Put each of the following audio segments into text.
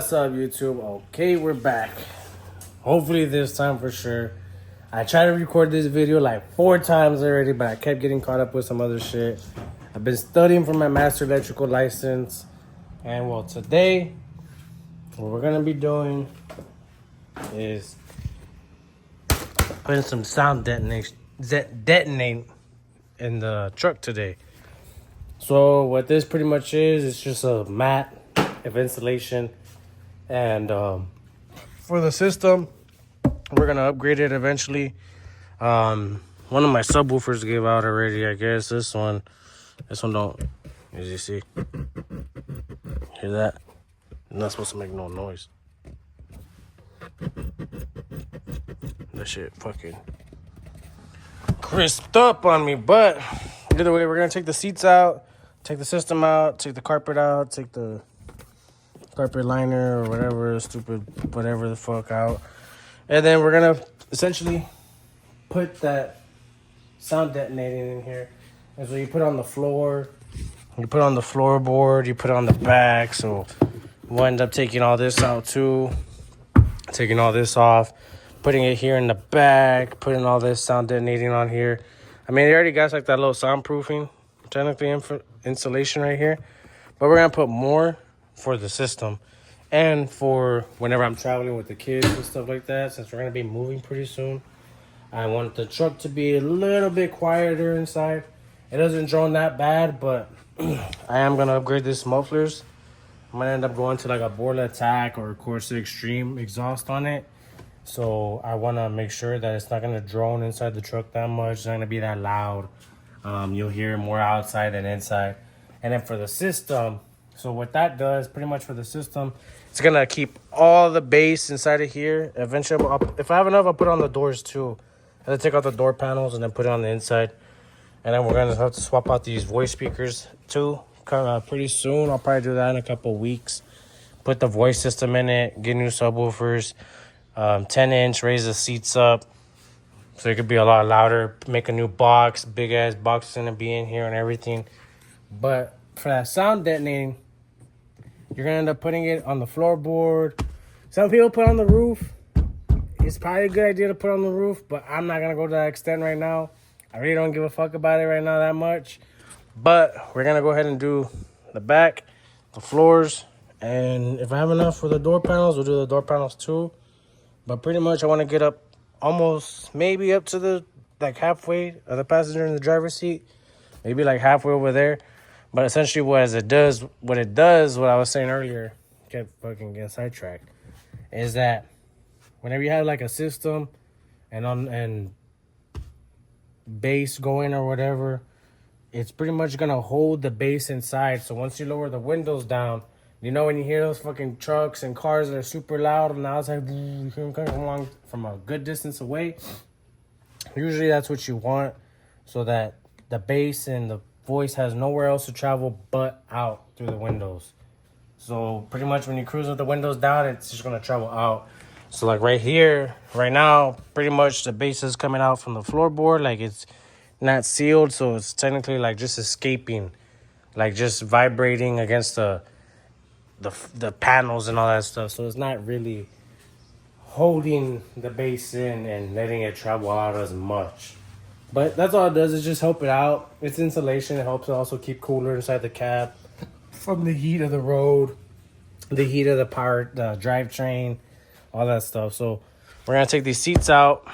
What's up, YouTube? Okay, we're back. Hopefully this time for sure. I tried to record this video like 4 times already, but I kept getting caught up with some other shit. I've been studying for my master electrical license. And well, today, what we're gonna be doing is putting some sound detonate in the truck today. So what this pretty much is, it's just a mat of insulation. And for the system, we're gonna upgrade it eventually. One of my subwoofers gave out already, I guess. This one don't, as you see. Hear that? It's not supposed to make no noise. That shit fucking crisped up on me, but either way, we're gonna take the seats out, take the system out, take the carpet out, take the carpet liner or whatever, whatever the fuck out. And then we're gonna essentially put that sound detonating in here. And so you put it on the floor, you put it on the floorboard, you put it on the back. So we'll end up taking all this out too, taking all this off, putting it here in the back, putting all this sound detonating on here. I mean, it already got like that little soundproofing, technically insulation right here. But we're gonna put more for the system and for whenever I'm traveling with the kids and stuff like that, since we're gonna be moving pretty soon. I want the truck to be a little bit quieter inside. It doesn't drone that bad, but I am gonna upgrade this mufflers. I'm gonna end up going to like a Borla Attack or Corsa Extreme exhaust on it. So I wanna make sure that it's not gonna drone inside the truck that much. It's not gonna be that loud. You'll hear more outside than inside. And then for the system, so what that does, pretty much for the system, it's gonna keep all the bass inside of here. Eventually, if I have enough, I'll put it on the doors too. I'll take out the door panels and then put it on the inside. And then we're gonna have to swap out these voice speakers too. Pretty soon, I'll probably do that in a couple weeks. Put the voice system in it, get new subwoofers, 10-inch, raise the seats up so it could be a lot louder. Make a new box, big ass box is gonna be in here and everything. But for that sound detonating, you're gonna end up putting it on the floorboard. Some people put it on the roof. It's probably a good idea to put it on the roof, but I'm not gonna go to that extent right now. I really don't give a fuck about it right now that much. But we're gonna go ahead and do the back, the floors, and if I have enough for the door panels, we'll do the door panels too. But pretty much I wanna get up almost maybe up to the like halfway of the passenger in the driver's seat. Maybe like halfway over there. But essentially what I was saying earlier, kept fucking getting sidetracked, is that whenever you have like a system and bass going or whatever, it's pretty much gonna hold the bass inside. So once you lower the windows down, you know, when you hear those fucking trucks and cars that are super loud and outside, you hear them coming along from a good distance away. Usually that's what you want, so that the bass and the voice has nowhere else to travel but out through the windows. So pretty much when you cruise with the windows down, it's just gonna travel out. So like right here, right now, pretty much the bass is coming out from the floorboard, like it's not sealed, so it's technically like just escaping, like just vibrating against the panels and all that stuff. So it's not really holding the bass in and letting it travel out as much. But that's all it does, is just help it out. It's insulation. It helps it also keep cooler inside the cab from the heat of the road, the heat of the drivetrain, all that stuff. So we're going to take these seats out,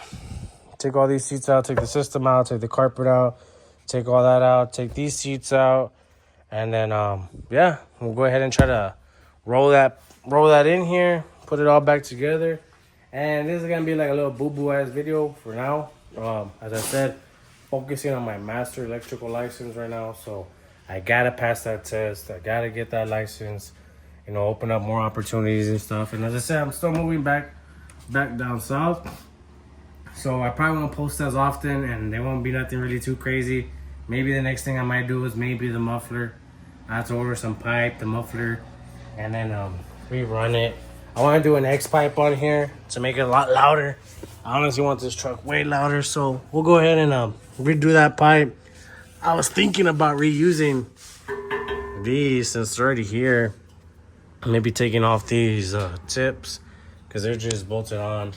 take all these seats out, take the system out, take the carpet out, take all that out, take these seats out. And then, yeah, we'll go ahead and try to roll that in here, put it all back together. And this is going to be like a little boo-boo ass video for now. As I said, focusing on my master electrical license right now, so I gotta pass that test. I gotta get that license, you know, open up more opportunities and stuff. And as I said, I'm still moving back down south, so I probably won't post as often, and there won't be nothing really too crazy. Maybe the next thing I might do is maybe the muffler. I have to order some pipe, the muffler, and then rerun it. I want to do an X pipe on here to make it a lot louder. I honestly want this truck way louder, so we'll go ahead and redo that pipe. I was thinking about reusing these since they're already here. Maybe taking off these tips because they're just bolted on.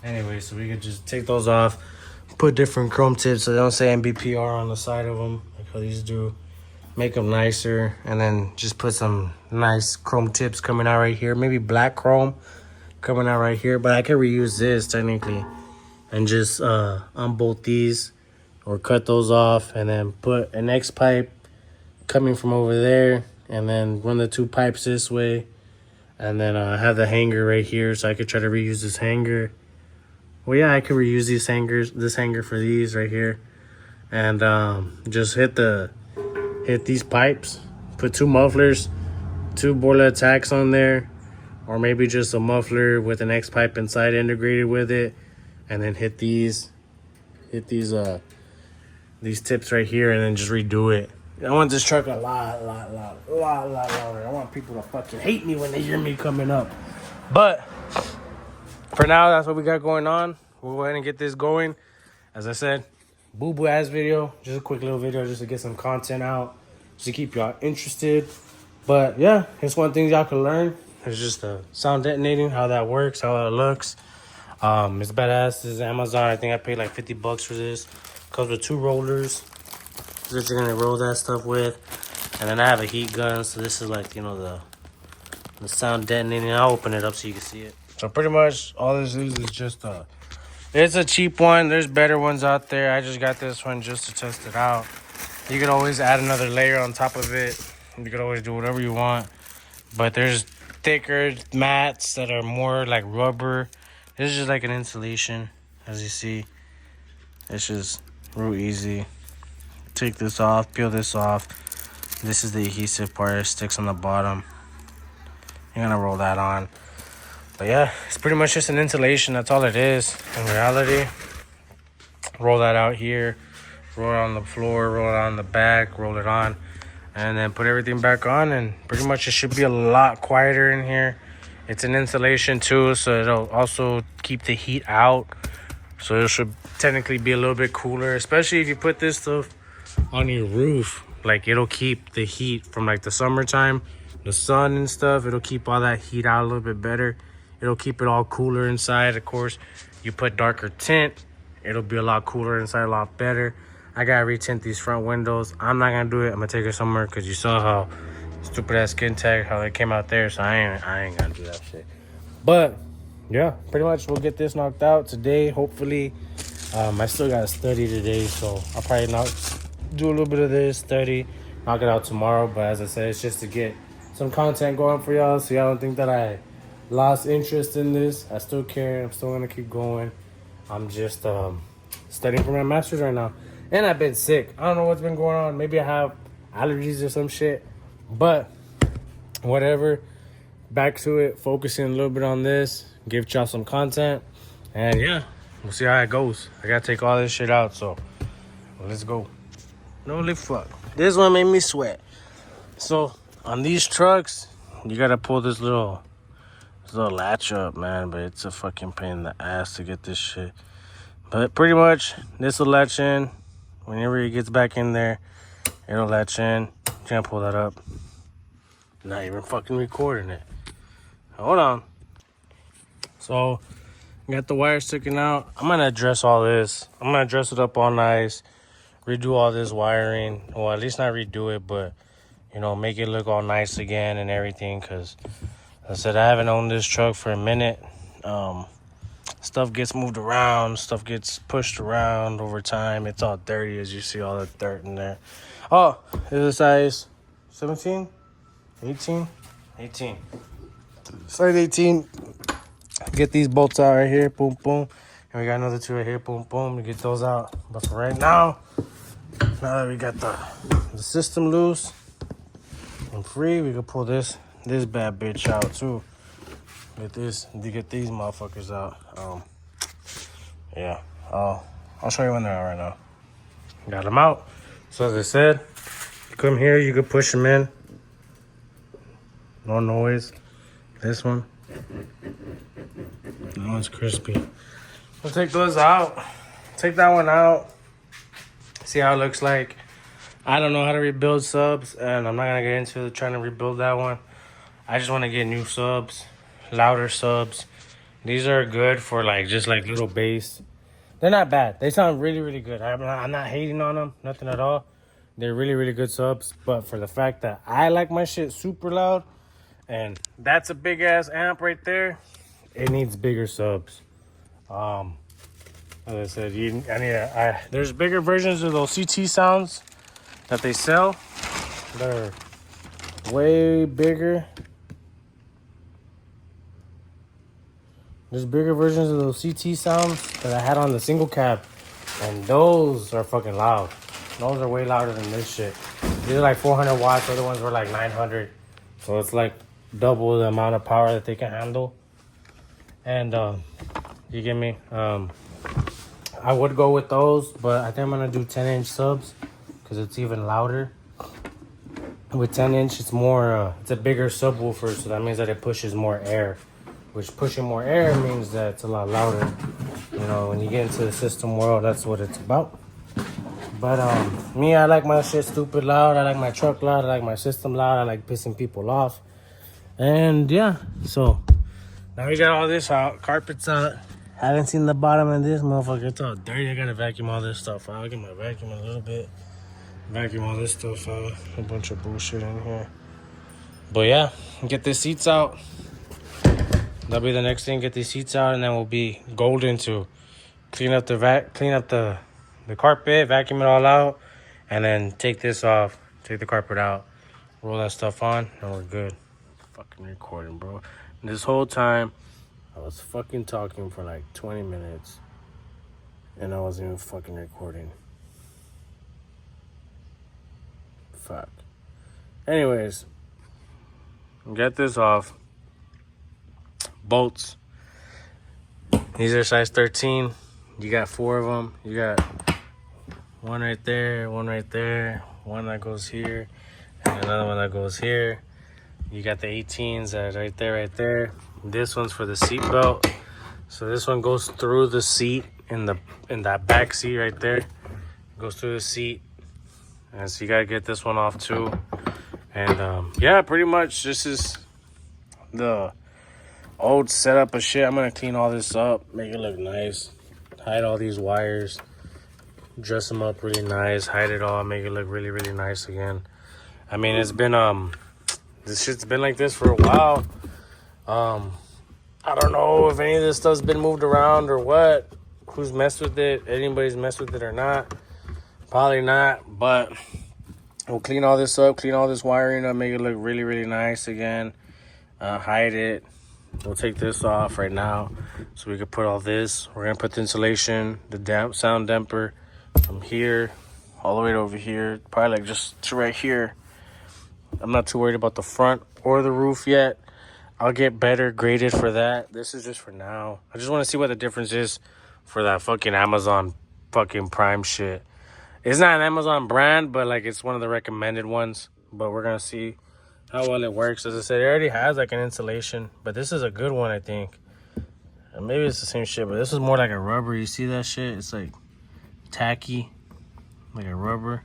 Anyway, so we could just take those off, put different chrome tips so they don't say MBPR on the side of them like how these do. Make them nicer, and then just put some nice chrome tips coming out right here. Maybe black chrome coming out right here, but I can reuse this technically and just unbolt these or cut those off, and then put an X pipe coming from over there, and then run the 2 pipes this way, and then have the hanger right here so I could try to reuse this hanger. Well, yeah, I could reuse these hangers, this hanger for these right here, and just hit these pipes, put 2 mufflers, 2 boiler attacks on there, or maybe just a muffler with an X pipe inside integrated with it, and then hit these tips right here, and then just redo it. I want this truck a lot louder. I want people to fucking hate me when they hear me coming up. But for now, that's what we got going on. We'll go ahead and get this going. As I said, boo-boo ass video, just a quick little video just to get some content out, just to keep y'all interested. But yeah, it's one thing y'all can learn. It's just the sound detonating, how that works, how it looks. It's badass. This is Amazon. I think I paid like 50 bucks for this. Comes with 2 rollers that you're gonna roll that stuff with, and then I have a heat gun. So this is like, you know, the sound detonating. I'll open it up so you can see it. So pretty much all this is just it's a cheap one. There's better ones out there. I just got this one just to test it out. You could always add another layer on top of it. You could always do whatever you want. But there's thicker mats that are more like rubber. This is just like an insulation, as you see. It's just real easy. Take this off, peel this off. This is the adhesive part. It sticks on the bottom. You're gonna roll that on. But yeah, it's pretty much just an insulation. That's all it is in reality. Roll that out here. Roll it on the floor. Roll it on the back. Roll it on. And then put everything back on. And pretty much it should be a lot quieter in here. It's an insulation too, so it'll also keep the heat out. So it should technically be a little bit cooler. Especially if you put this stuff on your roof. Like, it'll keep the heat from like the summertime. The sun and stuff. It'll keep all that heat out a little bit better. It'll keep it all cooler inside. Of course, you put darker tint, it'll be a lot cooler inside, a lot better. I gotta retint these front windows. I'm not gonna do it. I'm gonna take it somewhere because you saw how stupid ass skin tag, how it came out there. So I ain't gonna do that shit. But yeah, pretty much we'll get this knocked out today, hopefully. I still gotta study today, so I'll probably do a little bit of this, study, knock it out tomorrow. But as I said, it's just to get some content going for y'all, so y'all don't think that I lost interest in this. I still care. I'm still gonna keep going. I'm just studying for my master's right now, and I've been sick. I don't know what's been going on. Maybe I have allergies or some shit, but whatever. Back to it, focusing a little bit on this, give y'all some content, and yeah, we'll see how it goes. I gotta take all this shit out, so let's go. Holy fuck, this one made me sweat. So on these trucks, you gotta pull this little latch up, man, but it's a fucking pain in the ass to get this shit. But pretty much, this will latch in. Whenever it gets back in there, it'll latch in. Can't pull that up. Not even fucking recording it. Hold on. So, got the wire sticking out. I'm gonna address all this. I'm gonna dress it up all nice. Redo all this wiring. Well, at least not redo it, but, you know, make it look all nice again and everything. Because, I said, I haven't owned this truck for a minute. Stuff gets moved around. Stuff gets pushed around over time. It's all dirty, as you see all the dirt in there. Oh, it's a size 17? 18? 18. Size 18. Get these bolts out right here. Boom, boom. And we got another 2 right here. Boom, boom. To get those out. But for right now that we got the system loose and free, we can pull this bad bitch out too. Get these motherfuckers out. Yeah. I'll show you when they're out right now. Got them out. So as I said, you come here, you can push them in. No noise. This one. That one's crispy. We'll take those out. Take that one out. See how it looks like. I don't know how to rebuild subs, and I'm not gonna get into trying to rebuild that one. I just want to get new subs, louder subs. These are good for like just like little bass. They're not bad. They sound really, really good. I'm not hating on them, nothing at all. They're really, really good subs. But for the fact that I like my shit super loud, and that's a big ass amp right there, it needs bigger subs. As I said, there's bigger versions of those CT sounds that they sell. They're way bigger. There's bigger versions of those CT sounds that I had on the single cab, and those are fucking loud. Those are way louder than this shit. These are like 400 watts. Other ones were like 900. So it's like double the amount of power that they can handle. And you get me? I would go with those, but I think I'm gonna do 10-inch subs because it's even louder. With 10-inch, it's more. It's a bigger subwoofer, so that means that it pushes more air. Which pushing more air means that it's a lot louder. You know, when you get into the system world, that's what it's about. But me, I like my shit stupid loud. I like my truck loud. I like my system loud. I like pissing people off. And yeah, so now we got all this out. Carpet's out. Haven't seen the bottom of this motherfucker. It's all dirty. I gotta vacuum all this stuff out. I'll get my vacuum a little bit. Vacuum all this stuff out. A bunch of bullshit in here. But yeah, get the seats out. That'll be the next thing. Get these seats out, and then we'll be golden to clean up the carpet, vacuum it all out, and then take this off, take the carpet out, roll that stuff on, and we're good. Fucking recording, bro. And this whole time, I was fucking talking for like 20 minutes, and I wasn't even fucking recording. Fuck. Anyways, get this off. Bolts. These are size 13. You got 4 of them. You got one right there, one right there, one that goes here, and another one that goes here. You got the 18s that right there. This one's for the seat belt. So this one goes through the seat in that back seat right there. Goes through the seat. And so you gotta get this one off too. And yeah, pretty much this is the old setup of shit. I'm gonna clean all this up, make it look nice, hide all these wires, dress them up really nice, hide it all, make it look really, really nice again. I mean, it's been this shit's been like this for a while. I don't know if any of this stuff's been moved around or what, who's messed with it, anybody's messed with it or not. Probably not, but we'll clean all this up, clean all this wiring up, make it look really, really nice again. Hide it. We'll take this off right now so we can put all this. We're gonna put the insulation, the sound damper from here all the way to over here, probably like just to right here. I'm not too worried about the front or the roof yet. I'll get better graded for that. This is just for now. I just want to see what the difference is for that fucking Amazon fucking Prime shit. It's not an Amazon brand, but like it's one of the recommended ones. But we're gonna see how well it works. As I said, it already has like an insulation, but this is a good one, I think. And maybe it's the same shit, but this is more like a rubber. You see that shit? It's like tacky, like a rubber.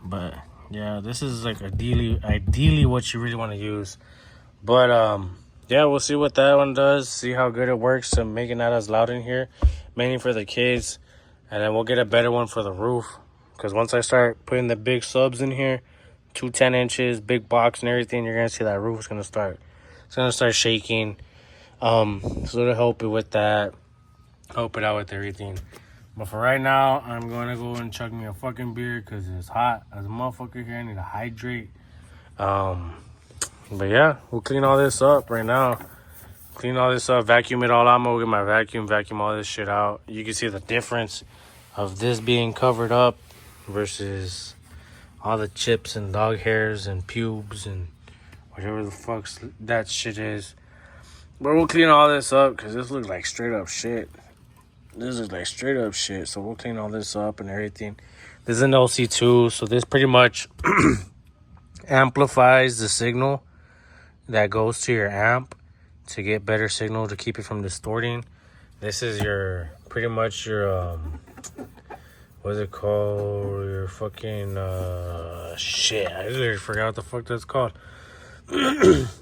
But yeah, this is like ideally what you really want to use. But yeah, we'll see what that one does. See how good it works to make it not as loud in here, mainly for the kids. And then we'll get a better one for the roof. Because once I start putting the big subs in here, 2 10 inches, big box and everything, you're gonna see that roof is gonna start. It's gonna start shaking. So to help it with that, help it out with everything. But for right now, I'm gonna go and chug me a fucking beer because it's hot as a motherfucker here. I need to hydrate. But yeah, we'll clean all this up right now. Clean all this up, vacuum it all out. I'm gonna get my vacuum all this shit out. You can see the difference of this being covered up versus all the chips and dog hairs and pubes and whatever the fuck that shit is. But we'll clean all this up because this looks like straight up shit. This is like straight up shit. So we'll clean all this up and everything. This is an LC2, so this pretty much amplifies the signal that goes to your amp to get better signal to keep it from distorting. This is your pretty much your what's it called? Your fucking shit. I literally forgot what the fuck that's called.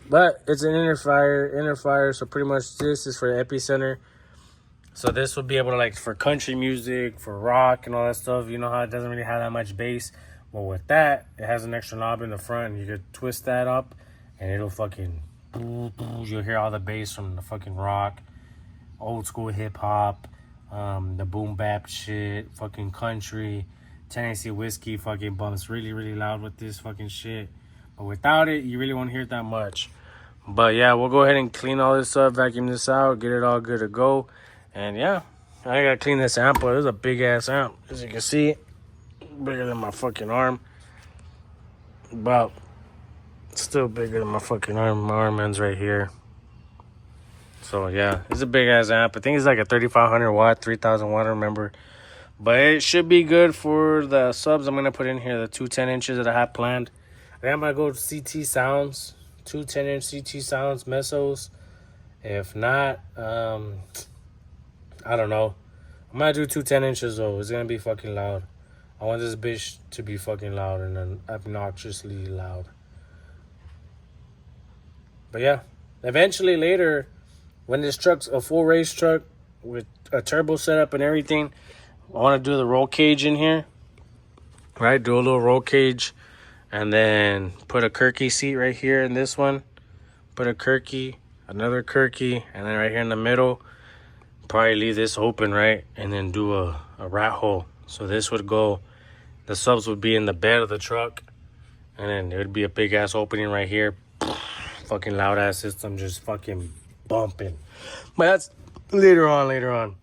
But it's an inner fire. So pretty much this is for the epicenter. So this would be able to, like, for country music, for rock and all that stuff. You know how it doesn't really have that much bass. Well, with that, it has an extra knob in the front. And you could twist that up and it'll fucking... You'll hear all the bass from the fucking rock, old school hip hop, the boom bap shit, fucking country. Tennessee whiskey fucking bumps really, really loud with this fucking shit. But without it, you really won't hear it that much. But yeah, we'll go ahead and clean all this up, vacuum this out, get it all good to go. And yeah, I gotta clean this amp. This is a big ass amp, as you can see, bigger than my fucking arm. About still bigger than my fucking arm. My arm ends right here. So yeah, it's a big ass amp. I think it's like a 3500 watt, 3000 watt, I remember. But it should be good for the subs I'm gonna put in here, the two 10-inches that I have planned. I think I'm gonna go CT sounds, two 10-inch CT sounds, mesos. If not, I don't know. I'm gonna do two 10-inches though. It's gonna be fucking loud. I want this bitch to be fucking loud and obnoxiously loud. But yeah, eventually later, when this truck's a full race truck with a turbo setup and everything, I want to do the roll cage in here. Right, do a little roll cage, and then put a Kirky seat right here in this one. Put a Kirky, another Kirky, and then right here in the middle, probably leave this open, right? And then do a rat hole. So this would go, the subs would be in the bed of the truck, and then there would be a big ass opening right here. Fucking loud ass system just fucking bumping. But that's later on.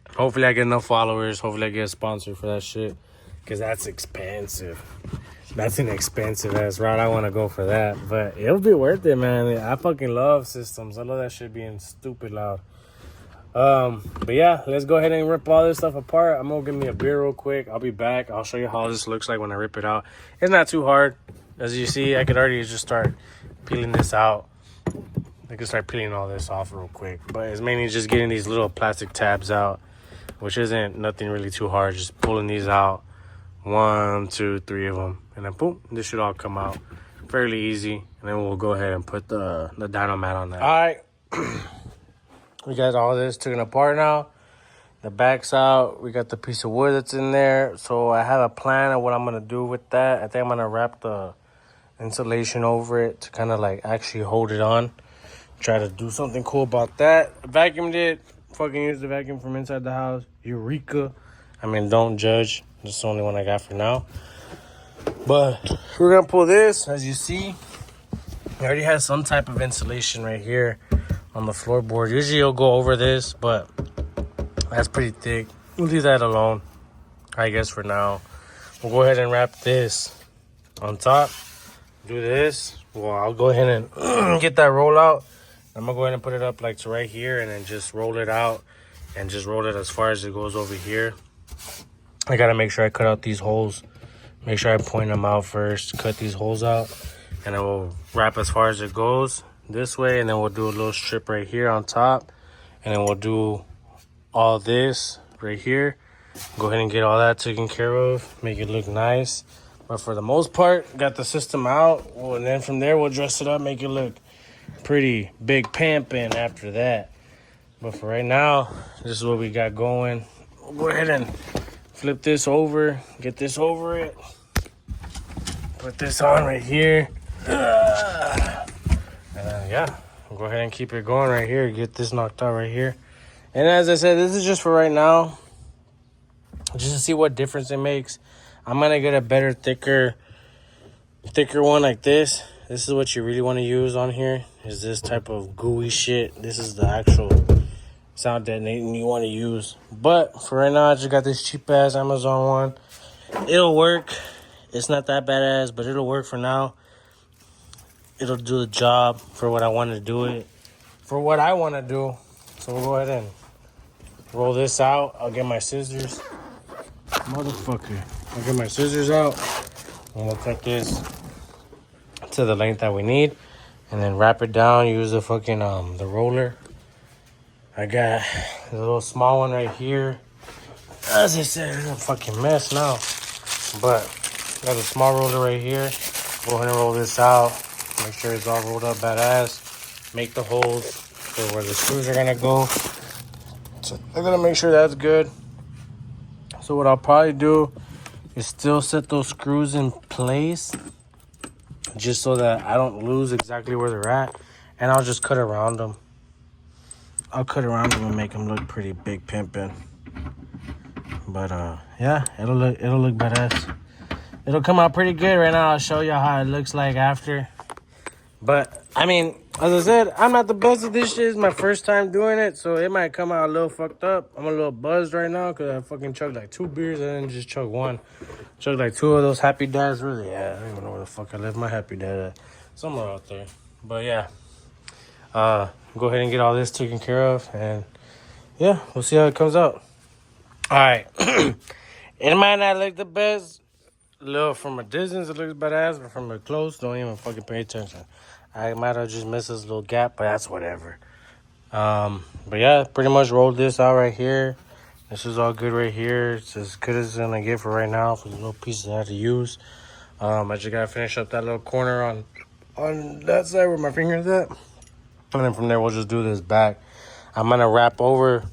Hopefully I get enough followers. Hopefully I get a sponsor for that shit. Because that's expensive. That's an expensive ass route. I want to go for that. But it'll be worth it, man. I fucking love systems. I love that shit being stupid loud. But yeah, let's go ahead and rip all this stuff apart. I'm going to give me a beer real quick. I'll be back. I'll show you how this looks like when I rip it out. It's not too hard. As you see, I could already just start peeling this out. I can start peeling all this off real quick. But it's mainly just getting these little plastic tabs out, which isn't nothing really too hard. Just pulling these out. 1, 2, 3 of them. And then boom, this should all come out. Fairly easy. And then we'll go ahead and put the dyno mat on that. All right. We got all this taken apart now. The back's out. We got the piece of wood that's in there. So I have a plan of what I'm going to do with that. I think I'm going to wrap the insulation over it to kind of like actually hold it on. Try to do something cool about that. Vacuumed it. Fucking use the vacuum from inside the house. Eureka. I mean, don't judge. This is the only one I got for now. But we're going to pull this. As you see, it already has some type of insulation right here on the floorboard. Usually you'll go over this, but that's pretty thick. We'll leave that alone, I guess, for now. We'll go ahead and wrap this on top. Do this. Well, I'll go ahead and get that roll out. I'm going to go ahead and put it up like to right here and then just roll it out and just roll it as far as it goes over here. I got to make sure I cut out these holes. Make sure I point them out first. Cut these holes out. And then we'll wrap as far as it goes this way. And then we'll do a little strip right here on top. And then we'll do all this right here. Go ahead and get all that taken care of. Make it look nice. But for the most part, got the system out. Well, and then from there, we'll dress it up, make it look pretty big pimpin' after that. But for right now, this is what we got going. We'll go ahead and flip this over, get this over it. Put this on right here. And yeah, we'll go ahead and keep it going right here. Get this knocked out right here. And as I said, this is just for right now. Just to see what difference it makes. I'm going to get a better, thicker one like this. This is what you really want to use on here. Is this type of gooey shit. This is the actual sound detonating you want to use. But for right now, I just got this cheap ass Amazon one. It'll work. It's not that badass, but it'll work for now. It'll do the job for what I want to do it. For what I want to do. So we'll go ahead and roll this out. I'll get my scissors. Motherfucker. I'll get my scissors out. And we'll cut this to the length that we need. And then wrap it down. Use the fucking, the roller. I got a little small one right here. As I said, it's a fucking mess now. But got a small roller right here. Go ahead and roll this out. Make sure it's all rolled up badass. Make the holes for where the screws are gonna go. So I'm gonna make sure that's good. So what I'll probably do is still set those screws in place, just so that I don't lose exactly where they're at. And I'll just cut around them. I'll cut around them and make them look pretty big pimpin'. But yeah, it'll look badass. It'll come out pretty good. Right now I'll show you how it looks like after. But I mean, as I said, I'm not the best at this shit. It's my first time doing it, so it might come out a little fucked up. I'm a little buzzed right now because I fucking chugged like 2 beers and then just chugged one. Chugged like 2 of those Happy Dads. Really, yeah, I don't even know where the fuck I left my Happy Dad at. Somewhere out there. But yeah, go ahead and get all this taken care of, and yeah, we'll see how it comes out. All right. It might not look the best. A little from a distance, it looks badass, but from a close, don't even fucking pay attention. I might have just missed this little gap, but that's whatever. But yeah, pretty much rolled this out right here. This is all good right here. It's as good as it's gonna get for right now for the little pieces I had to use. I just gotta finish up that little corner on that side where my finger's at. And then from there, we'll just do this back. I'm gonna wrap over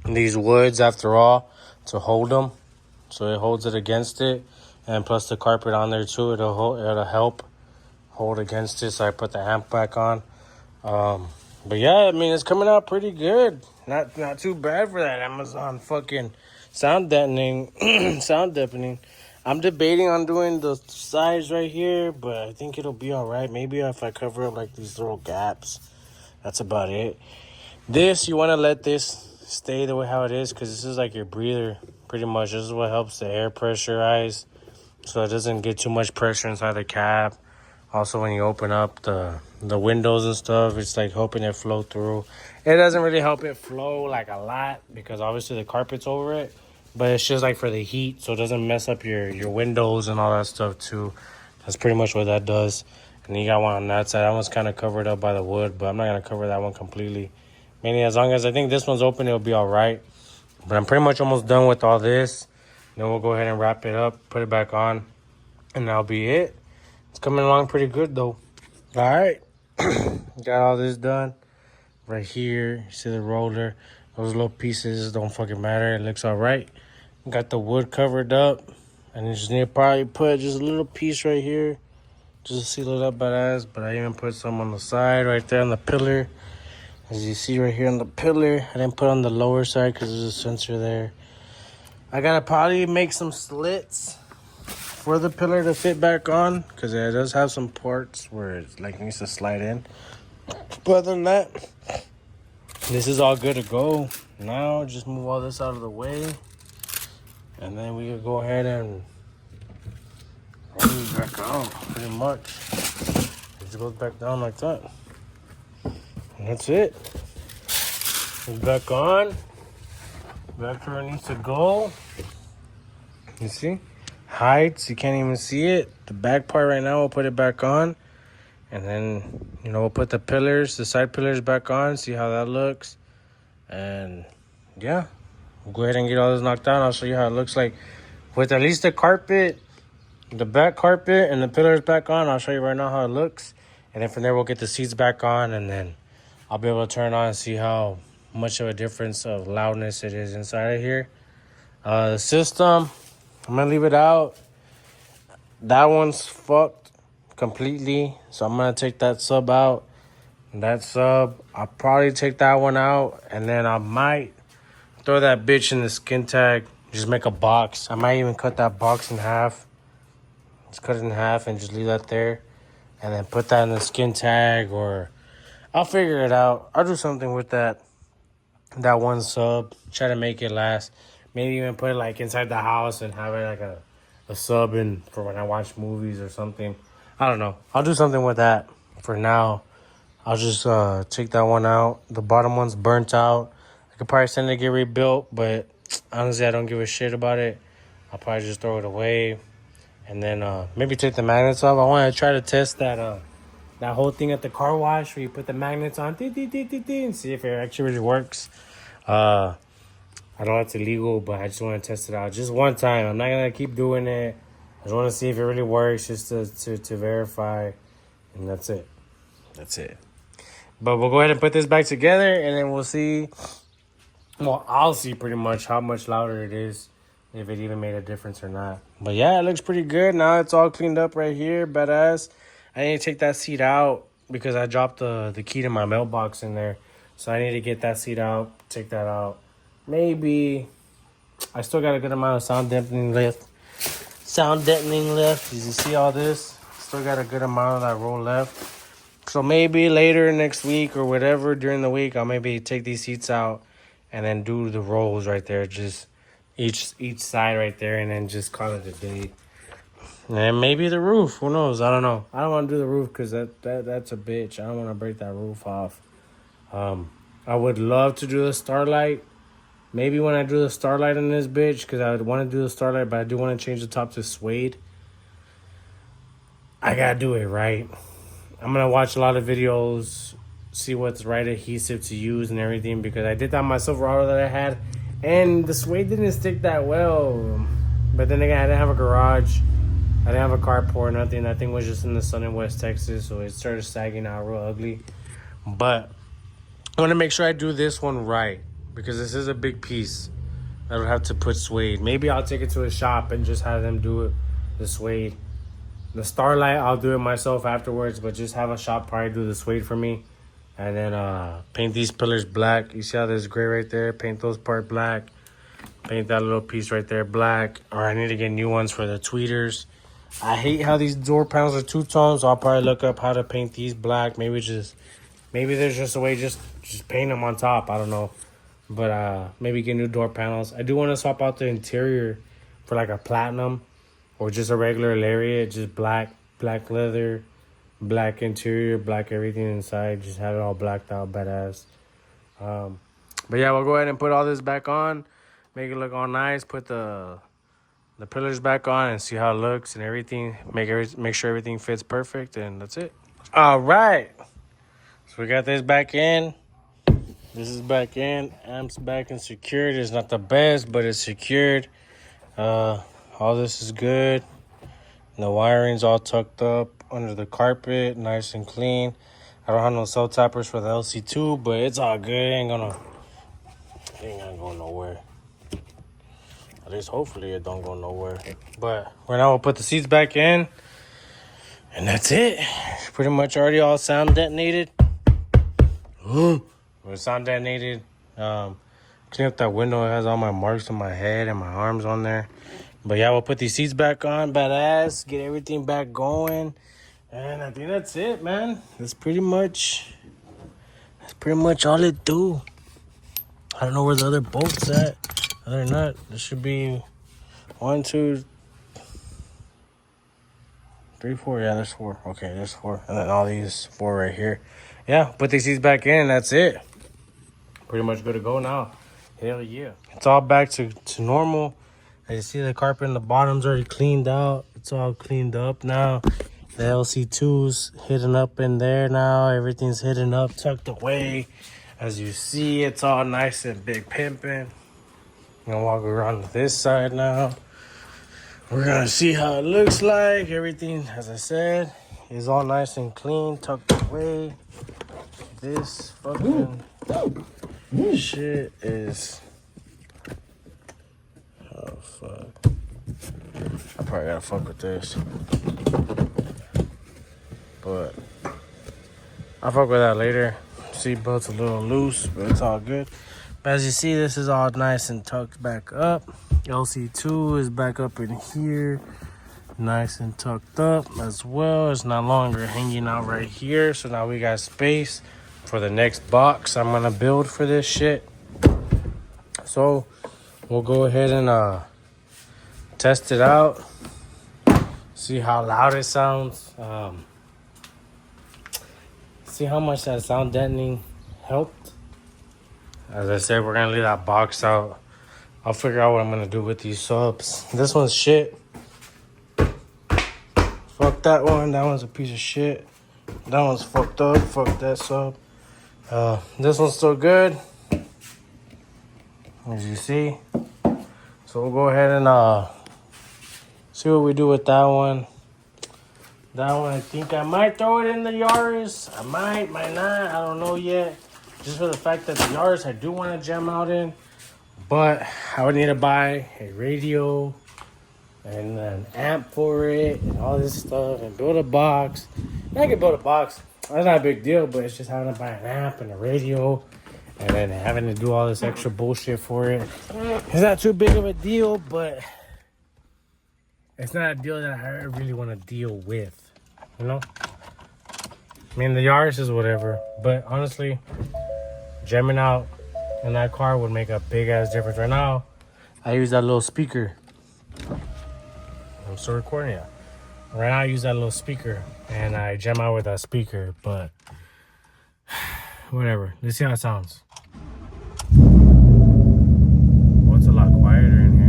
these woods after all to hold them. So it holds it against it. And plus the carpet on there too, it'll help hold against it. So I put the amp back on. But yeah, I mean, it's coming out pretty good. Not too bad for that Amazon fucking sound deadening. Sound deafening. I'm debating on doing the sides right here, but I think it'll be all right. Maybe if I cover up like these little gaps. That's about it. This, you want to let this stay the way how it is, because this is like your breather, pretty much. This is what helps the air pressurize, so it doesn't get too much pressure inside the cab. Also, when you open up the windows and stuff, it's like helping it flow through. It doesn't really help it flow like a lot, because obviously the carpet's over it, but it's just like for the heat, so it doesn't mess up your windows and all that stuff too. That's pretty much what that does. And you got one on that side. That one's kind of covered up by the wood, but I'm not going to cover that one completely. Mainly as long as I think this one's open, it'll be all right. But I'm pretty much almost done with all this. Then we'll go ahead and wrap it up, put it back on, and that'll be it. It's coming along pretty good, though. All right. Got all this done. Right here, you see the roller. Those little pieces don't fucking matter. It looks all right. Got the wood covered up. And you just need to probably put just a little piece right here, just to seal it up badass. But I even put some on the side right there on the pillar. As you see right here on the pillar, I didn't put on the lower side because there's a sensor there. I gotta probably make some slits for the pillar to fit back on, because it does have some parts where it like needs to slide in. But other than that, this is all good to go. Now just move all this out of the way, and then we can go ahead and roll it back out. Pretty much, it just goes back down like that. And that's it. It's back on. Back to where it needs to go. You see? Heights, you can't even see it. The back part right now, we'll put it back on. And then, we'll put the pillars, the side pillars back on, see how that looks. And yeah, we'll go ahead and get all this knocked down. I'll show you how it looks like with at least the carpet, the back carpet, and the pillars back on. I'll show you right now how it looks. And then from there, we'll get the seats back on, and then I'll be able to turn on and see how much of a difference of loudness it is inside of here. The system, I'm going to leave it out. That one's fucked completely, so I'm going to take that sub out. That sub, I'll probably take that one out, and then I might throw that bitch in the skin tag, just make a box. I might even cut that box in half. Just cut it in half and just leave that there, and then put that in the skin tag, or I'll figure it out. I'll do something with that one sub. Try to make it last. Maybe even put it like inside the house and have it like a sub in for when I watch movies or something. I don't know. I'll do something with that. For now, I'll just take that one out. The bottom one's burnt out. I could probably send it to get rebuilt, but honestly, I don't give a shit about it. I'll probably just throw it away. And then maybe take the magnets off. I want to try to test that whole thing at the car wash where you put the magnets on and see if it actually really works. I know it's illegal, but I just want to test it out just one time. I'm not going to keep doing it. I just want to see if it really works, just to verify. And that's it. That's it. But we'll go ahead and put this back together, and then we'll see. Well, I'll see pretty much how much louder it is, if it even made a difference or not. But yeah, it looks pretty good. Now it's all cleaned up right here. Badass. I need to take that seat out because I dropped the key to my mailbox in there. So I need to get that seat out, take that out. Maybe I still got a good amount of sound deadening left. As you see all this, still got a good amount of that roll left. So maybe later next week or whatever during the week, I'll maybe take these seats out and then do the rolls right there, just each side right there, and then just call it a day. And maybe the roof, who knows? I don't know. I don't want to do the roof because that's a bitch. I don't want to break that roof off. I would love to do the starlight. Maybe when I do the starlight in this bitch, because I would want to do the starlight, but I do want to change the top to suede. I gotta do it right. I'm gonna watch a lot of videos, see what's right adhesive to use and everything, because I did that on my Silverado that I had, and the suede didn't stick that well. But then again, I didn't have a garage, I didn't have a carport, nothing. That thing was just in the sun in West Texas, so it started sagging out real ugly. But I want to make sure I do this one right, because this is a big piece. I would have to put suede. Maybe I'll take it to a shop and just have them do it, the suede. The starlight, I'll do it myself afterwards, but just have a shop probably do the suede for me. And then paint these pillars black. You see how there's gray right there? Paint those part black. Paint that little piece right there black. Or I need to get new ones for the tweeters. I hate how these door panels are two-tone, so I'll probably look up how to paint these black. Maybe there's just a way just paint them on top. I don't know. But maybe get new door panels. I do want to swap out the interior for like a platinum. Or just a regular Lariat, just black leather, black interior, black everything inside. Just have it all blacked out, badass. But yeah, we'll go ahead and put all this back on, make it look all nice. Put the pillars back on and see how it looks and everything. Make sure everything fits perfect, and that's it. All right, so we got this back in. This is back in. Amp's back and secured. It's not the best, but it's secured. All this is good. And the wiring's all tucked up under the carpet, nice and clean. I don't have no cell tappers for the LC2, but it's all good. It ain't gonna go nowhere. At least hopefully it don't go nowhere. But right now we'll put the seats back in. And that's it. Pretty much already all sound detonated. We're sound detonated. Clean up that window. It has all my marks on my head and my arms on there. But yeah, we'll put these seats back on, badass, get everything back going. And I think that's it, man. That's pretty much all it do. I don't know where the other bolts at. Other than that, there should be 1, 2, 3, 4. Yeah, there's 4. Okay, there's 4. And then all these 4 right here. Yeah, put these seats back in, and that's it. Pretty much good to go now. Hell yeah. It's all back to normal. As you see, the carpet in the bottom's already cleaned out. It's all cleaned up now. The LC2's hidden up in there now. Everything's hidden up, tucked away. As you see, it's all nice and big pimping. I'm gonna walk around to this side now. We're gonna see how it looks like. Everything, as I said, is all nice and clean, tucked away. This fucking shit is... Oh, fuck. I probably gotta fuck with this. But I'll fuck with that later. Seatbelt's a little loose, but it's all good. But as you see, this is all nice and tucked back up. LC2 is back up in here. Nice and tucked up as well. It's no longer hanging out right here. So now we got space for the next box I'm gonna build for this shit. So we'll go ahead and test it out. See how loud it sounds. See how much that sound deadening helped. As I said, we're gonna leave that box out. I'll figure out what I'm gonna do with these subs. This one's shit. Fuck that one. That one's a piece of shit. That one's fucked up. Fuck that sub. This one's still good, as you see. So we'll go ahead and see what we do with that one. That one, I think I might throw it in the Yaris. I might not. I don't know yet. Just for the fact that the Yaris I do want to jam out in. But I would need to buy a radio and an amp for it and all this stuff and build a box. I can build a box. That's not a big deal, but it's just having to buy an amp and a radio and then having to do all this extra bullshit for it. It's not too big of a deal, but it's not a deal that I really want to deal with. You know? I mean, the Yaris is whatever, but honestly, jamming out in that car would make a big ass difference. Right now, I use that little speaker. I'm still recording it. Right now, I use that little speaker and I jam out with that speaker, but whatever. Let's see how it sounds. Oh, it's a lot quieter in here.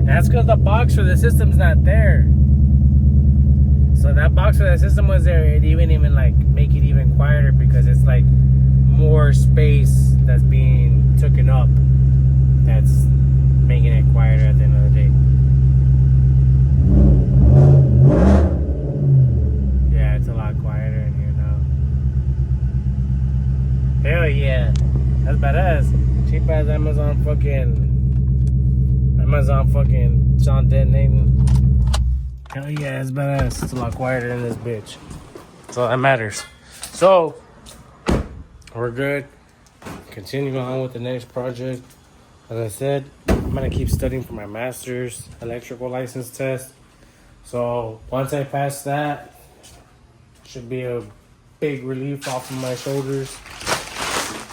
That's because the box for the system's not there. So that box for the system was there. It even like make it even quieter because it's like more space that's being taken up. That's making it quieter at the end of the day. Yeah, it's a lot quieter in here now. Hell yeah, that's badass. Cheap as Amazon fucking John detonating. Hell yeah, it's badass. It's a lot quieter in this bitch. That's all that matters. So, we're good. Continue on with the next project. As I said, I'm gonna keep studying for my master's electrical license test. So, once I pass that, should be a big relief off of my shoulders.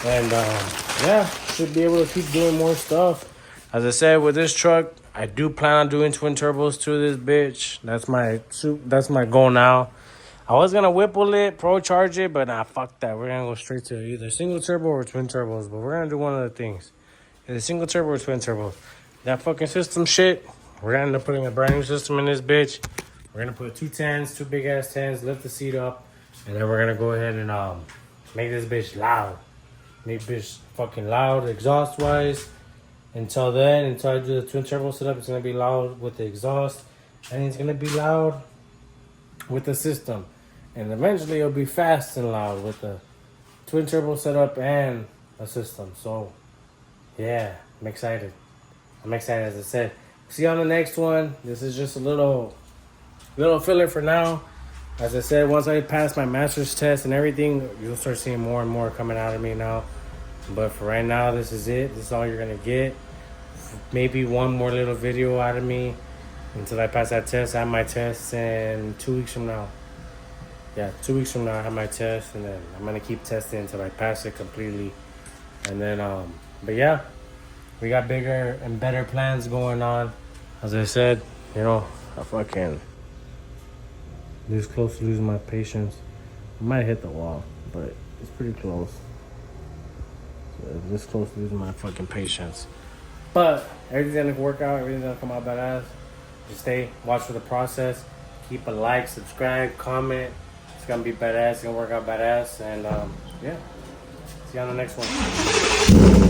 And, yeah, should be able to keep doing more stuff. As I said, with this truck, I do plan on doing twin turbos to this bitch. That's my goal now. I was gonna Whipple it, Pro Charge it, but nah, fuck that. We're gonna go straight to either single turbo or twin turbos. But we're gonna do one of the things. Either single turbo or twin turbo. That fucking system shit, we're gonna end up putting a brand new system in this bitch. We're gonna put 210s, two big ass 10s, lift the seat up, and then we're gonna go ahead and make this bitch loud. Make this fucking loud exhaust wise. Until I do the twin turbo setup, it's gonna be loud with the exhaust, and it's gonna be loud with the system, and eventually it'll be fast and loud with the twin turbo setup and a system. So, yeah, I'm excited. As I said. See you on the next one. This is just a little filler for now. As I said, once I pass my master's test and everything, you'll start seeing more and more coming out of me now. But for right now, this is it. This is all you're going to get. Maybe one more little video out of me until I pass that test. I have my test in 2 weeks from now. Yeah, 2 weeks from now I have my test. And then I'm going to keep testing until I pass it completely. And then, but yeah, we got bigger and better plans going on. As I said, you know, I fucking this close to losing my patience. I might hit the wall, but it's pretty close. This close to losing my fucking patience. But everything's gonna work out, everything's gonna come out badass. Just watch for the process. Keep a like, subscribe, comment. It's gonna be badass, it's gonna work out badass. And yeah. See you on the next one.